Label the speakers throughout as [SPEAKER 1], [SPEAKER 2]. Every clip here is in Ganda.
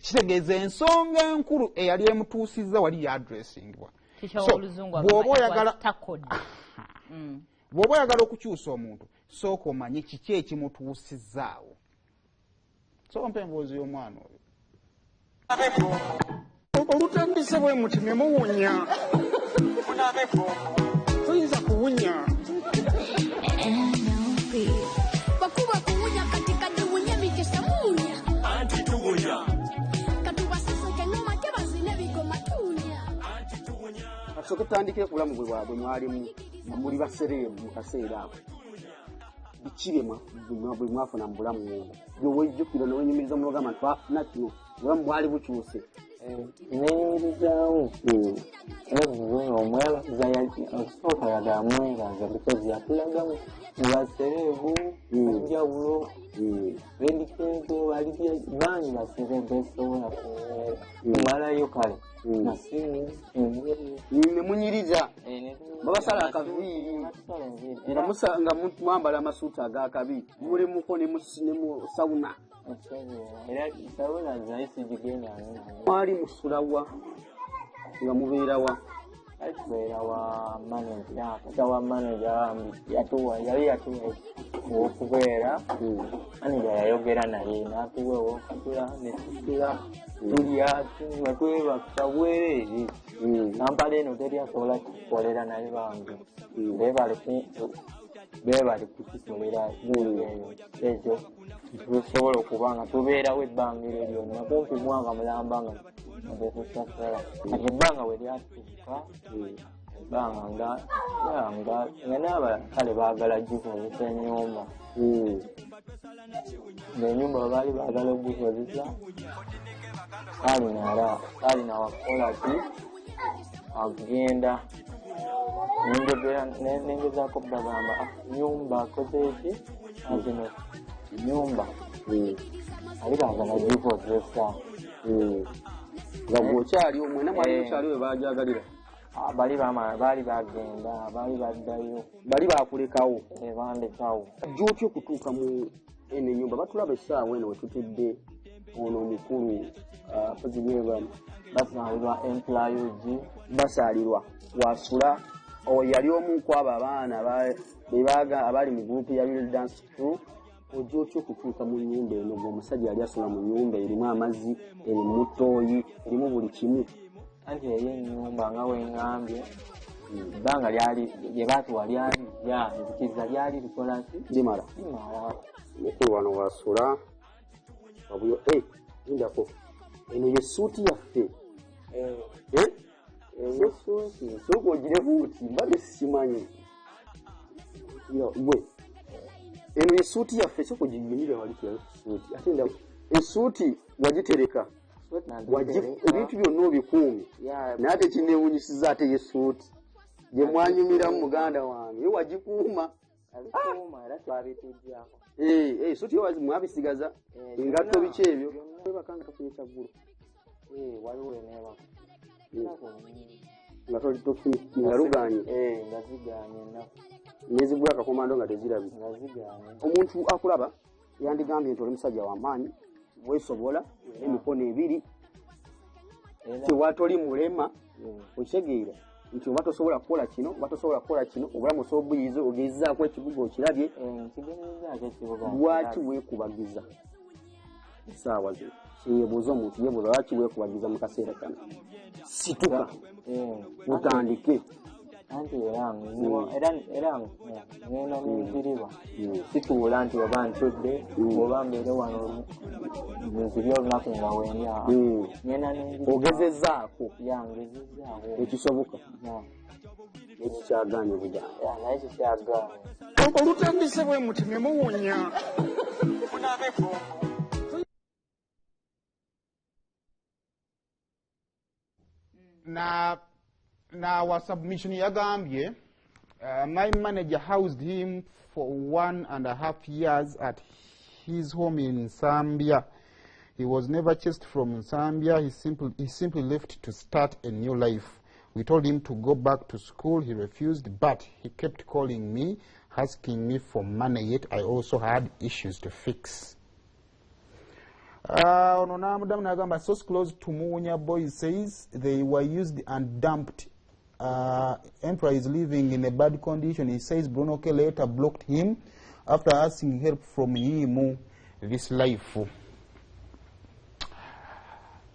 [SPEAKER 1] kitegeeza ensonga enkulu eyali emutuusizza wali yadressingibwa. Bw'oba oyagala okukyusa omuntu sooka omanye kiki ekimutuusizzaawo. So mpa emboozi y'omwana oyo.
[SPEAKER 2] Olutandise bwe muti ne muwunya. Toyinza kuwunya.
[SPEAKER 3] Bakuba kuwunya katika diwunya mikesa muwunya.
[SPEAKER 2] Anti tuwunya.
[SPEAKER 3] Katuba sasa kengoma tebazine bigoma tuwunya.
[SPEAKER 2] Anti tuwunya.
[SPEAKER 4] Asooke tutandike bulamu bwe bwabwe mwalimu muli basereemu mu kaseera ako. Biki bwe mwafuna mu bulamu obwo by'owejjukira n'owenyumiriza mu lugamba twafuna kino obulamu bwali bukyuse.
[SPEAKER 5] Nenyumirizaawo omwalaza okusooka yagala mwebaza because yatulagamu mubasereevu enjawulo bendikeze wali bangi basereevu esobola kumalayo kale nasimu
[SPEAKER 4] ne munyiriza babasala akaviiri nga mwambala amasuuti ag'akabi muli muko ne mu sawuna.
[SPEAKER 5] Era sawuna zaisi zigenda
[SPEAKER 4] mwali musulawa nga mubeerawa.
[SPEAKER 5] Tubeera wa manager kata wa manager yali yatuwa okubeera manager yayogera naye n'atuwa okutula netusula tulya tunywa twebakisa nampala eno teri asobola kukolera naye bange beebali kukikolera ekyo tusobola okuba nga tubeerawo ebbanga eryo lyonna kumpi mwaka mulamba nga betusasala ate ebbanga we lyatuuka ebbanga nga n'abalala kale baagala gikozesa ennyumba ng'ennyumba baali baagala okugikozesa alina wakola ki agenda nengezaako bagamba nyumba akozeeki azino nyumba ali baagala gikozesa
[SPEAKER 4] nga bw'okyali omwena mwali mukyali we baajagalira.
[SPEAKER 5] Baali bagenda baali baddayo
[SPEAKER 4] bali baakulekawo
[SPEAKER 5] bandekawo.
[SPEAKER 4] Gy'otya okutuuka mu eno ennyumba batulaba essaawa eno we tutedde ono omukulu pozibweba
[SPEAKER 5] basaalirwa employee
[SPEAKER 4] basaalirwa wasula yali omu ku abo abaana abali mu gurupu ya Real Dance Crew. Ojja otya okutuuka mu nnyumba eno ng'omusajja yali asula mu nnyumba erimu amazzi erimu ttooyi erimu buli kimu.
[SPEAKER 5] Anti eyo ennyumba nga weŋŋambye ebbanga lye baatuwa lyali ezikiriza lyali likola ki
[SPEAKER 4] limala mukulu wano wasula wabuyo indako eno ye suuti yaffe sooka ogire buuti mbadde sikimanyi gwe eno ye suuti yaffe sooka ogiyinire wali suuti ate nda esuuti wagitereka ebintu byonna obikuumi naye ate kineewunyisiza ate ye suuti gye mwanyumiramu muganda wange ye wagikuuma suuti mwabisigaza engatto biki ebyo bakanga tafunye kyaggulu nga luganye nezigula akakomando nga tezirabye. Omuntu akulaba yandigambye nti oli musajja w'amaanyi weesobola emikono ebiri tewatoli mulema okitegeera nti oba tosobola kukola kino oba tosobola kukola kino obulamu osobola obuyiza ogezaako ekibuga okirabye lwaki weekubagiza essaawa zino kyeyebuuza omuntu yebuuza lwaki weekubagiza mu kaseera kano situka otandike.
[SPEAKER 5] Anti era ngenda ninziriba situula nti oba ntudde oba mbeere wano nzibya olunaku nga wendya ngenda ninziriba
[SPEAKER 4] ogezezzaako
[SPEAKER 5] ngezezzaako
[SPEAKER 4] ekisoboka ekikyagaanye buganda
[SPEAKER 5] naye kikyagaanye.
[SPEAKER 2] Olutandise bwe muti ne muwunya.
[SPEAKER 1] Na our submission yagambye my manager housed him for 1.5 years at his home in Zambia. He was never chased from Zambia. He simply left to start a new life. We told him to go back to school. He refused, but he kept calling me, asking me for money, yet I also had issues to fix. ono n'amudamu n'agamba source close to Muwunya boys says they were used and dumped. Emperor is living in a bad condition. He says Bruno K later blocked him after asking help from him this life.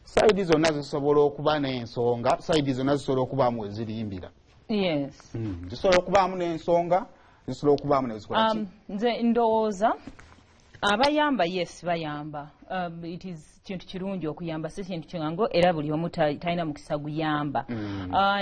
[SPEAKER 1] Side zonna zisobola okuba n'ensonga, side zonna zisobola okubaamu ezirimbira.
[SPEAKER 6] Yes.
[SPEAKER 1] Zisobola okubaamu n'ensonga, zisobola okubaamu n'ezikola ki?
[SPEAKER 6] Nze ndowooza abayamba yes bayamba. It is kintu kirungi okuyamba si kintu kingango era buli omu talina mukisa guyamba.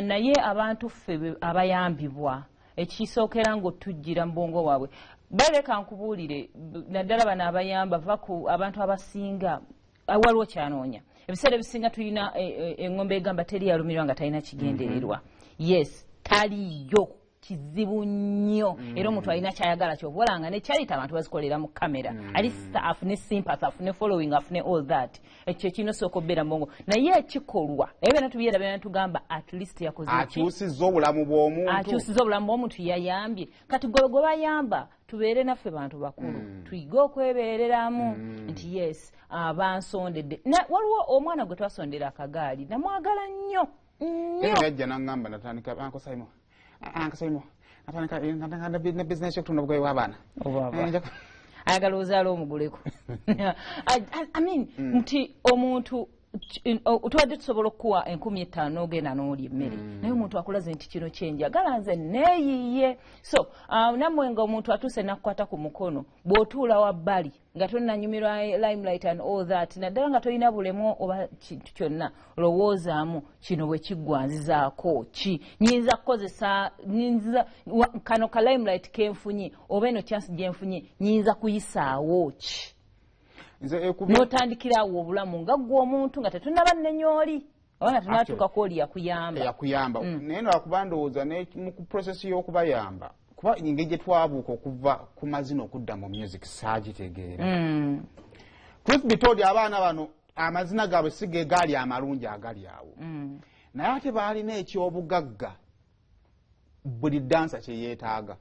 [SPEAKER 6] Naye abantu ffe abayambibwa ekisookera ng'otujjira mu bwongo bwabwe. Baleka nkubuulire naddala bano abayamba va ku abantu abasinga waliwo kyanoonya. Ebiseera ebisinga tulina engombe egamba teri yalumirwa nga talina kigendererwa. Yes, taliyo kizibu nnyo era omuntu alina kyayagala kyobola nga ne kyalita abantu bazikolera mu kamera ali afune sympathy afune following afune all that ekyo kino soko bera mbongo naye ekikolwa ebe natubiyera bena tugamba at least yakoze
[SPEAKER 1] akyusizza obulamu bw'omuntu
[SPEAKER 6] yayambye kati gwe bayamba tubeere naffe bantu bakulu tuyiga okwebeereramu nti yes abansondedde waliwo omwana gwe twasondera akagaali namwagala nnyo
[SPEAKER 1] yajja n'angamba natandika ankosayimo natandika business yokutunda obugoye bw'abaana
[SPEAKER 6] ayagala ozaala omuguleko I mean nti omuntu tubadde tusobola okuwa 15,000 ogenda n'olya emmere naye omuntu akulaze nti kino kyenjagala nze neeyiye so nammwe nga omuntu atuuse nakukwata ku mukono bw'otuula wabbali nga tonnanyumirwa limelight and all that naddala nga tolina bulemu oba kintu kyonna lowoozaamu kino bwe kiggwanzizaako ki nyinza kukozesa kano ka limelight kenfunye oba eno chance gyenfunye nyinza kuyisaawo ki n'otandikirawo obulamu nga gwe omuntu nga tetunaba nnenyooli oba nga tunatuuka kwoli yakuyamba
[SPEAKER 1] naye lwakuba ndowooza mu process y'okubayamba kuba engeri gye twabuuka okuva ku mazina okudda mu music saagitegeera truth be told abaana bano amazina gaabwe si ge gaali amalungi agali awo naye ate baalina ekyobugagga buli dansa kye yeetaaga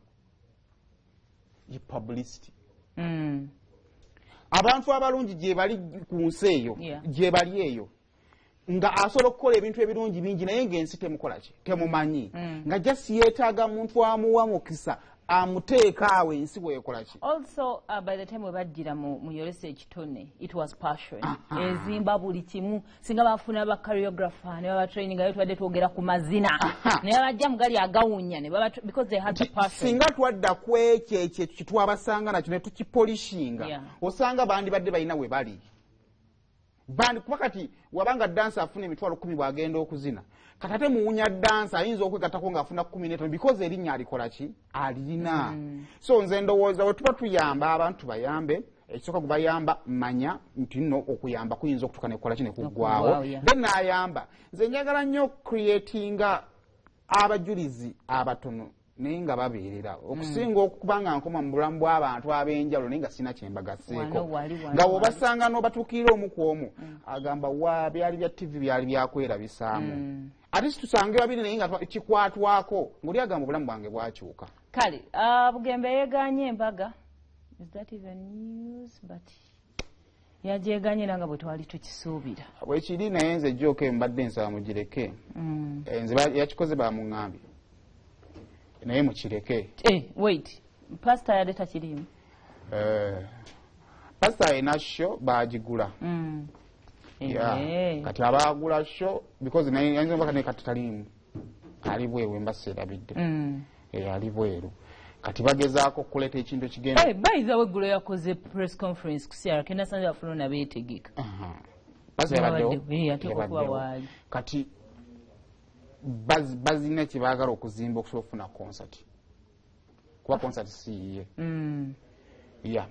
[SPEAKER 1] ye publicity abantu abalungi gye bali ku nsi eyo gye bali eyo nga asobola okukola ebintu ebirungi bingi naye ng'ensi temukola ki temumanyi nga jasi yeetaaga muntu amuwa mukisa amuteeka awo ensi bwekola ki
[SPEAKER 6] also by the time webajjira mu yolesa ekitone it was passion ezimba buli kimu singa bafuna ba choreographer ne baba training ayo twadde twogera ku mazina ne babajja mugali agawunya ne baba because they had the passion
[SPEAKER 1] singa twadda ku ekyo kitwabasanga nakyo ne tukipolishinga osanga bandi badde balina we bali bandi kuba kati wabanga dansa afuna emitwalo 10 bwagenda okuzina katate Muwunya dansa ayinza okwegatako ng'afuna 15 because erinnya alikola ki alina so nze ndowooza we tuba tuyamba abantu bayambe ekisooka gubayamba manya nti nno okuyamba kuyinza okutuuka nekola ki nekuggwawo then n'ayamba nze njagala nnyo creatinga abajulizi abatono naye nga babeerera okusinga okuba nga nkoma mu bulamu bw'abantu ab'enjawulo naye nga sina kyembagaseeko nga bw'obasanga n'obatuukirira omu ku omu agamba wa byali bya tv byali byakwerabisaamu ate situsange babiri naye nga kikwatwako ng'oli agamba obulamu bwange bwakyuka
[SPEAKER 6] kale Bugembe yeeganye embaga is that even news but yagyeganye nanga bwe twali tukisuubira
[SPEAKER 1] bwekiri naye nze jjooka mbadde nsaba mugireke nze yakikoze bamuŋŋambye naye mukireke
[SPEAKER 6] wait pastor yaleta kirimu
[SPEAKER 1] pastor alina sho baagigula kati abaagula sho because nayinza oba kati talimu ali bweru embasa erabidde ali bweru kati bagezaako okuleeta ekintu kigenda
[SPEAKER 6] bayiza weggulo yakoze press conference ku Sierra kenda sanze bafuna nabeetegeka
[SPEAKER 1] pastor yabaddewo kati bazina kyebaagala okuzimba okusobola okufuna concert kuba concert siyiye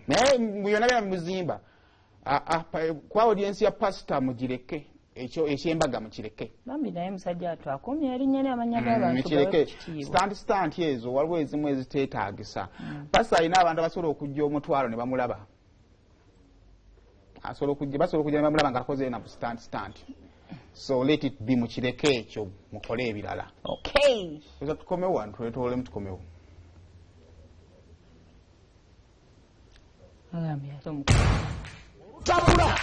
[SPEAKER 1] naye byonna byona muzimba ku audience ya pastor mugireke ekyo ekyembaga mukireke
[SPEAKER 6] bambi naye musajja atwakumya erinnya n'amanya g'abantu
[SPEAKER 1] mukireke stand ezo waliwo ezimu eziteetaagisa pastor alina abantu abasobola okujja omutwalo ne bamulaba basobola okujja ne bamulaba ng'akoze na stand so let it be mukireke ekyo mukole ebirala
[SPEAKER 6] okay
[SPEAKER 1] tukomewo wano twetolemu tukomewo
[SPEAKER 2] tabula